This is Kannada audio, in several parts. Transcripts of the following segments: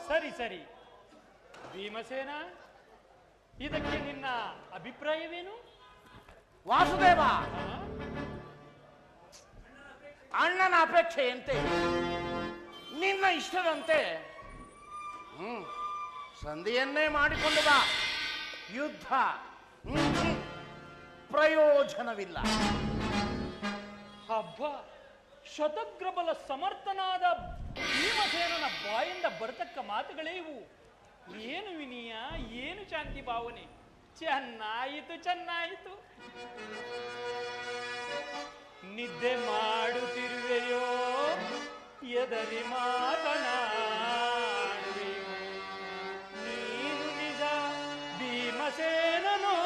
ಸರಿ ಸರಿ. ಭೀಮಸೇನ, ಇದಕ್ಕೆ ನಿನ್ನ ಅಭಿಪ್ರಾಯವೇನು? ವಾಸುದೇವ, ಅಣ್ಣನ ಅಪೇಕ್ಷೆಯಂತೆ ನಿನ್ನ ಇಷ್ಟದಂತೆ ಸಂಧಿಯನ್ನೇ ಮಾಡಿಕೊಂಡು ಬಾ. ಯುದ್ಧ ಪ್ರಯೋಜನವಿಲ್ಲ. ಹಬ್ಬ, ಶತಗ್ರಬಲ ಸಮರ್ಥನಾದ ಭೀಮಸೇನನ ಬಾಯಿಂದ ಬರತಕ್ಕ ಮಾತುಗಳೇ ಇವು. ಏನು ವಿನಯ, ಏನು ಶಾಂತಿ ಭಾವನೆ. ಚೆನ್ನಾಯಿತು ಚೆನ್ನಾಯಿತು. ನಿದ್ದೆ ಮಾಡುತ್ತಿರುವೆಯೋ, ಎದರಿ ಮಾತನಾಡುವೆಯೋ, ನೀನು ನಿಜ ಭೀಮಸೇನನೋ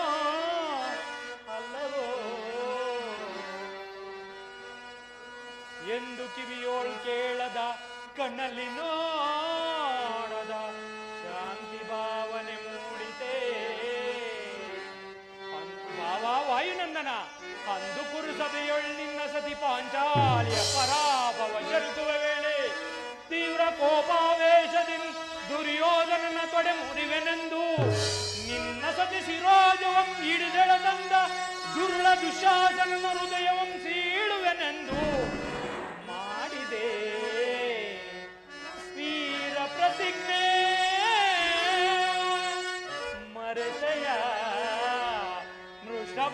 ಅಲ್ಲವೋ ಎಂದು ಕಿವಿಯೋಳ್ ಕೇಳದ, ಕಣ್ಣಲ್ಲಿ ನೋಡದ ಶಾಂತಿ ಭಾವನೆ ಮೂಡಿತೆ. ಭಾವ ವಾಯುನಂದನ, ಅಂದು ಕುರುಸಭೆಯೊಳ್ ನಿನ್ನ ಸತಿ ಪಾಂಚಾಲಿಯ ಪರಾಭವ ಜರುಗುವ ವೇಳೆ ತೀವ್ರ ಕೋಪಾವೇಶದಿಂದ ದುರ್ಯೋಧನನ ತೊಡೆ ಮುರಿವೆನೆಂದು ನಿನ್ನ ಸತಿ ಶಿರೋಜವಂ ಹಿಡಿದೆಳೆದಂದ ದುರ್ಳ ದುಶಾಸನನ ಹೃದಯವಂ ಸೀಳುವೆನೆಂದು ಮಾಡಿದೆ ವೀರ ಪ್ರತಿಜ್ಞೆ. ಮರೆತೆಯ ಮೃಷಭೋಜನ.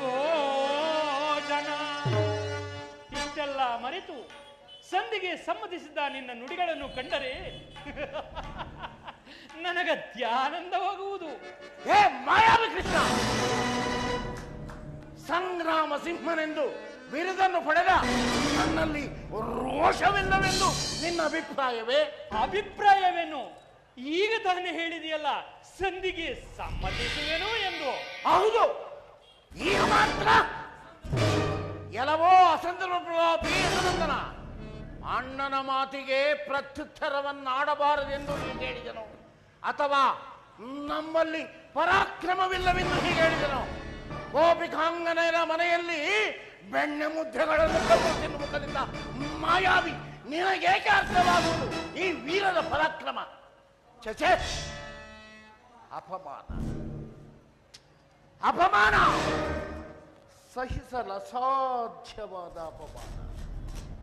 ಇಷ್ಟೆಲ್ಲ ಮರೆತು ಸಂಧಿಗೆ ಸಮ್ಮತಿಸಿದ ನಿನ್ನ ನುಡಿಗಳನ್ನು ಕಂಡರೆ ನನಗತ್ಯಾನಂದವಾಗುವುದು. ಹೇ ಮಾಯಾವಿ ಕೃಷ್ಣ, ಸಂಗ್ರಾಮ ಸಿಂಹನೆಂದು ಬಿರುದನ್ನು ಪಡೆದ ನನ್ನಲ್ಲಿ ರೋಷವಿಲ್ಲವೆಂದು ನಿನ್ನ ಅಭಿಪ್ರಾಯವೇ? ಅಭಿಪ್ರಾಯವೇನು? ಈಗ ತಾನೇ ಹೇಳಿದೆಯಲ್ಲ, ಸಂಧಿಗೆ ಸಮ್ಮತಿಸುವೆನು ಎಂದು. ಹೌದು, ಈಗ ಮಾತ್ರ. ಎಲ್ಲವೋ ಅಸಂದರ್ಭ. ಅಣ್ಣನ ಮಾತಿಗೆ ಪ್ರತ್ಯುತ್ತರವನ್ನಾಡಬಾರದೆಂದು ಹೀಗೆ ಹೇಳಿದನು, ಅಥವಾ ನಮ್ಮಲ್ಲಿ ಪರಾಕ್ರಮವಿಲ್ಲವೆಂದು ಹೀಗೆ ಹೇಳಿದನು. ಗೋಪಿಕಾಂಗನೆಯ ಮನೆಯಲ್ಲಿ ಬೆಣ್ಣೆ ಮುದ್ದೆಗಳನ್ನು ಕಲ್ಲು ತಿನ್ನುವ ಮುಖದಿಂದ ಮಾಯಾವಿ ನಿನಗೇಕೆ ಅರ್ಥವಾಗುವುದು ಈ ವೀರದ ಪರಾಕ್ರಮ? ಚಚೆ, ಅಪಮಾನ ಅಪಮಾನ, ಸಹಿಸಲು ಅಸಾಧ್ಯವಾದ ಅಪಮಾನ.